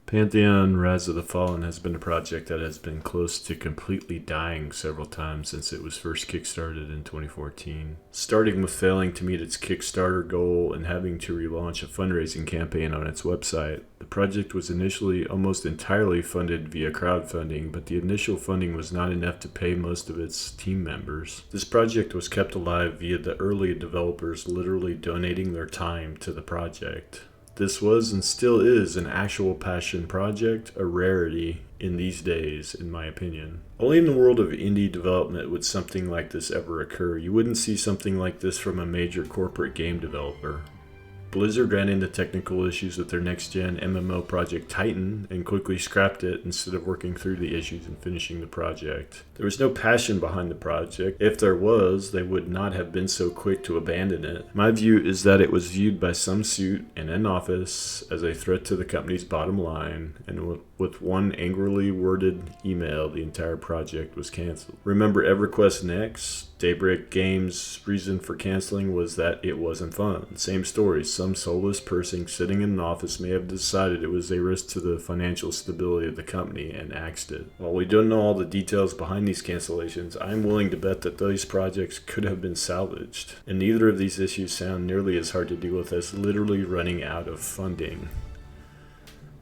Pantheon Rise of the Fallen has been a project that has been close to completely dying several times since it was first kickstarted in 2014. Starting with failing to meet its Kickstarter goal and having to relaunch a fundraising campaign on its website, the project was initially almost entirely funded via crowdfunding, but the initial funding was not enough to pay most of its team members. This project was kept alive via the early developers literally donating their time to the project. This was and still is an actual passion project, a rarity in these days, in my opinion. Only in the world of indie development would something like this ever occur. You wouldn't see something like this from a major corporate game developer. Blizzard ran into technical issues with their next-gen MMO project Titan and quickly scrapped it instead of working through the issues and finishing the project. There was no passion behind the project. If there was, they would not have been so quick to abandon it. My view is that it was viewed by some suit in an office as a threat to the company's bottom line, and with one angrily worded email, the entire project was canceled. Remember EverQuest Next? Daybreak Games' reason for canceling was that it wasn't fun. Same story, some soulless person sitting in an office may have decided it was a risk to the financial stability of the company and axed it. While we don't know all the details behind these cancellations, I'm willing to bet that these projects could have been salvaged. And neither of these issues sound nearly as hard to deal with as literally running out of funding.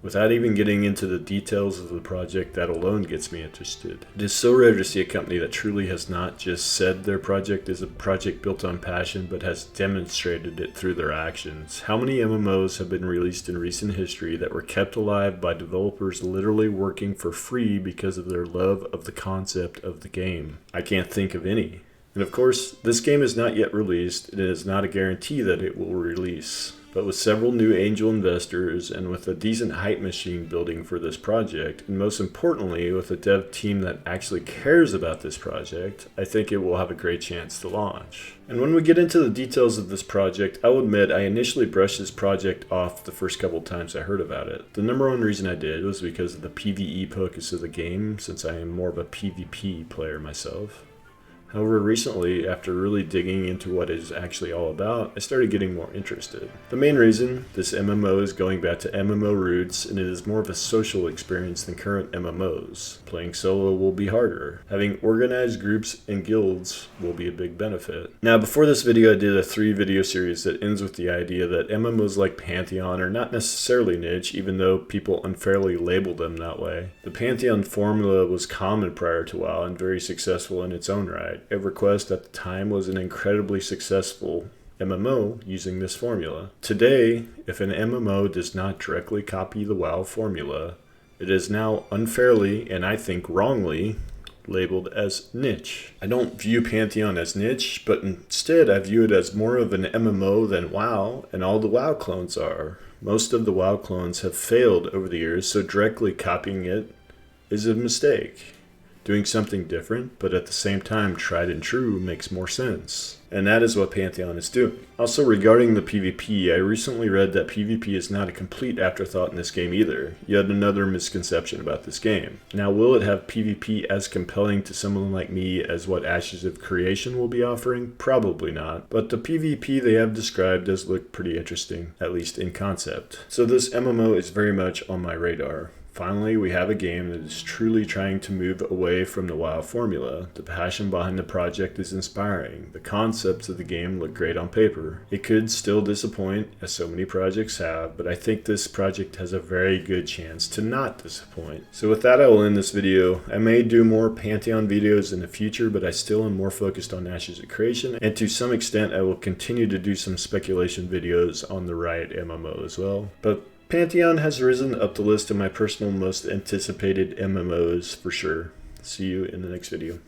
Without even getting into the details of the project, that alone gets me interested. It is so rare to see a company that truly has not just said their project is a project built on passion, but has demonstrated it through their actions. How many MMOs have been released in recent history that were kept alive by developers literally working for free because of their love of the concept of the game? I can't think of any. And of course, this game is not yet released, and it is not a guarantee that it will release. But with several new angel investors and with a decent hype machine building for this project, and most importantly with a dev team that actually cares about this project, I think it will have a great chance to launch. And when we get into the details of this project, I will admit I initially brushed this project off the first couple times I heard about it. The number one reason I did was because of the PvE focus of the game, since I am more of a PvP player myself. However, recently, after really digging into what it is actually all about, I started getting more interested. The main reason, this MMO is going back to MMO roots, and it is more of a social experience than current MMOs. Playing solo will be harder. Having organized groups and guilds will be a big benefit. Now, before this video, I did a 3-video series that ends with the idea that MMOs like Pantheon are not necessarily niche, even though people unfairly label them that way. The Pantheon formula was common prior to WoW and very successful in its own right. EverQuest at the time was an incredibly successful MMO using this formula. Today, if an MMO does not directly copy the WoW formula, it is now unfairly, and I think wrongly, labeled as niche. I don't view Pantheon as niche, but instead I view it as more of an MMO than WoW, and all the WoW clones are. Most of the WoW clones have failed over the years, so directly copying it is a mistake. Doing something different, but at the same time tried and true, makes more sense. And that is what Pantheon is doing. Also, regarding the PvP, I recently read that PvP is not a complete afterthought in this game either. Yet another misconception about this game. Now, will it have PvP as compelling to someone like me as what Ashes of Creation will be offering? Probably not. But the PvP they have described does look pretty interesting, at least in concept. So this MMO is very much on my radar. Finally, we have a game that is truly trying to move away from the WoW formula. The passion behind the project is inspiring. The concepts of the game look great on paper. It could still disappoint, as so many projects have, but I think this project has a very good chance to not disappoint. So with that, I will end this video. I may do more Pantheon videos in the future, but I still am more focused on Ashes of Creation, and to some extent, I will continue to do some speculation videos on the Riot MMO as well. But Pantheon has risen up the list of my personal most anticipated MMOs for sure. See you in the next video.